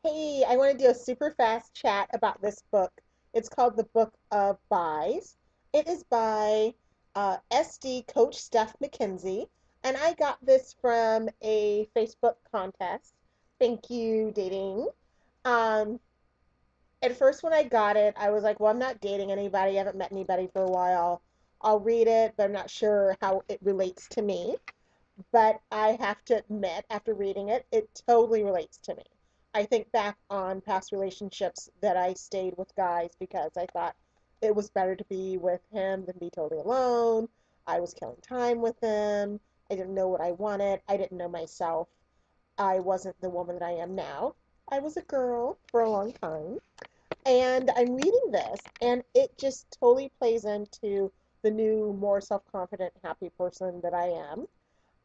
Hey, I want to do a super fast chat about this book. It's called The Book of Buys. It is by SD Coach Steph McKenzie, and I got this from a Facebook contest. Thank you, dating. Um, at first, when I got it, I was like, well, I'm not dating anybody. I haven't met anybody for a while. I'll read it, but I'm not sure how it relates to me. But I have to admit, after reading it, it totally relates to me. I think back on past relationships that I stayed with guys because I thought it was better to be with him than be totally alone. I was killing time with him. I didn't know what I wanted. I didn't know myself. I wasn't the woman that I am now. I was a girl for a long time. And I'm reading this, and it just totally plays into the new, more self confident, happy person that I am.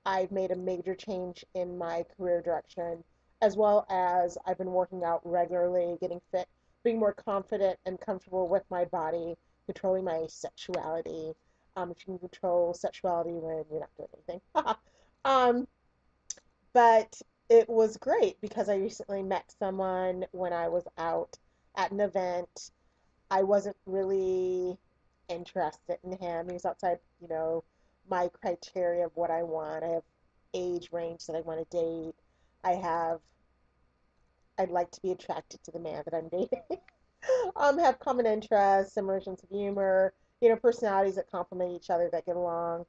I've made a major change in my career direction, as well as I've been working out regularly, getting fit, being more confident and comfortable with my body, controlling my sexuality. If you can control sexuality when you're not doing anything. um, but it was great because I recently met someone when I was out at an event. I wasn't really interested in him. He was outside, my criteria of what I want. I have age range that I want to date. I have, I'd like to be attracted to the man that I'm dating. Have common interests, similar sense of humor, personalities that complement each other, that get along.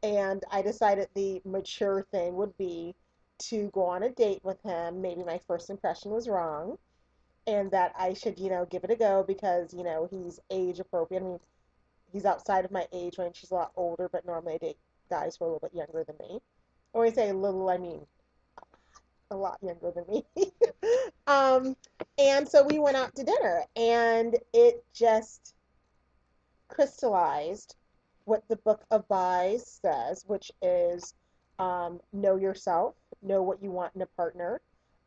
And I decided the mature thing would be to go on a date with him. Maybe my first impression was wrong and that I should, give it a go because, he's age appropriate. I mean, he's outside of my age range. He's a lot older, but normally I date guys who are a little bit younger than me. When I say little, I mean a lot younger than me. um, and so we went out to dinner, and it just crystallized what the Book of Buys says, which is know yourself, know what you want in a partner,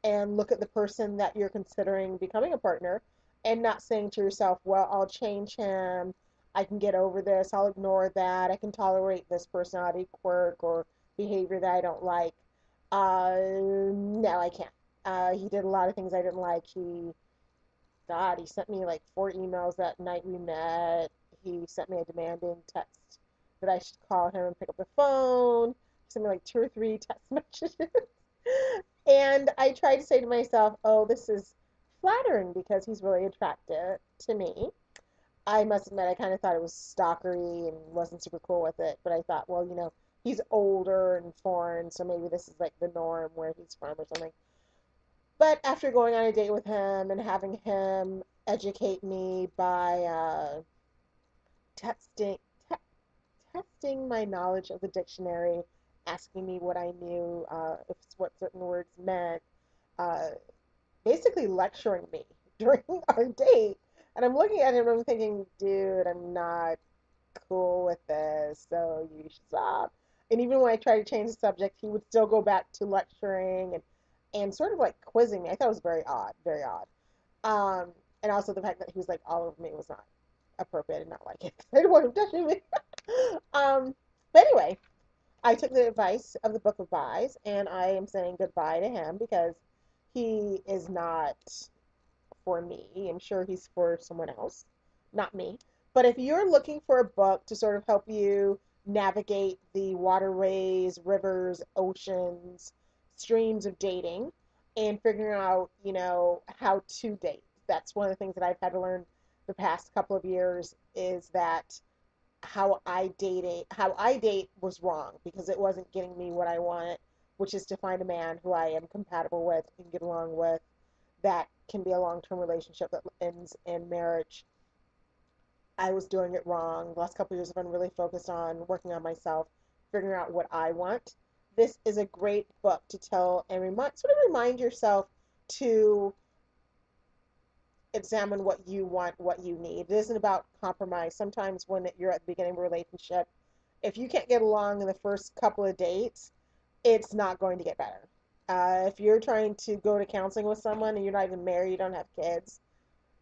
and look at the person that you're considering becoming a partner, and not saying to yourself, well, I'll change him. I can get over this. I'll ignore that. I can tolerate this personality quirk or behavior that I don't like. No, I can't. He did a lot of things I didn't like. He sent me like 4 emails that night we met. He sent me a demanding text that I should call him and pick up the phone. He sent me like 2 or 3 text messages. And I tried to say to myself, oh, this is flattering because he's really attractive to me. I must admit, I kind of thought it was stalkery and wasn't super cool with it. But I thought, well, he's older and foreign, so maybe this is like the norm where he's from or something. But after going on a date with him and having him educate me by testing te- testing my knowledge of the dictionary, asking me what I knew, if what certain words meant, uh, basically lecturing me during our date. And I'm looking at him and I'm thinking, dude, I'm not cool with this, so you should stop. And even when I tried to change the subject, he would still go back to lecturing and sort of like quizzing me. I thought it was very odd, very odd. Um, and also the fact that he was like all over me was not appropriate and not like it. I didn't want him touching me. um, but anyway, I took the advice of the Book of Buys, and I am saying goodbye to him because he is not for me. I'm sure he's for someone else, not me. But if you're looking for a book to sort of help you navigate the waterways, rivers, oceans, streams of dating and figuring out, how to date. That's one of the things that I've had to learn the past couple of years is that how I date was wrong because it wasn't getting me what I wanted, which is to find a man who I am compatible with and get along with that can be a long-term relationship that ends in marriage. I was doing it wrong. The last couple of years I've been really focused on working on myself, figuring out what I want. This is a great book to tell and remind yourself to examine what you want, what you need. It isn't about compromise. Sometimes when you're at the beginning of a relationship, if you can't get along in the first couple of dates, it's not going to get better. If you're trying to go to counseling with someone and you're not even married, you don't have kids,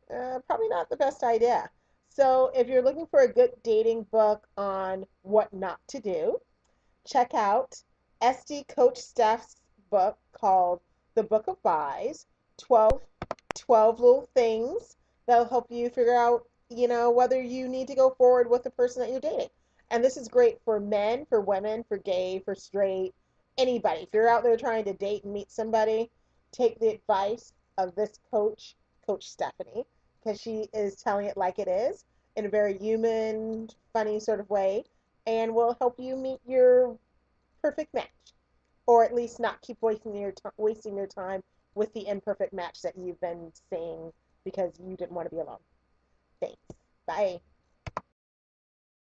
probably not the best idea. So if you're looking for a good dating book on what not to do, check out SD Coach Steph's book called The Book of Buys 12 12 little things that'll help you figure out, whether you need to go forward with the person that you're dating. And this is great for men, for women, for gay, for straight, anybody. If you're out there trying to date and meet somebody, take the advice of this coach, Coach Stephanie, because she is telling it like it is in a very human, funny sort of way, and will help you meet your perfect match, or at least not keep wasting your time with the imperfect match that you've been seeing because you didn't want to be alone. Thanks. Bye.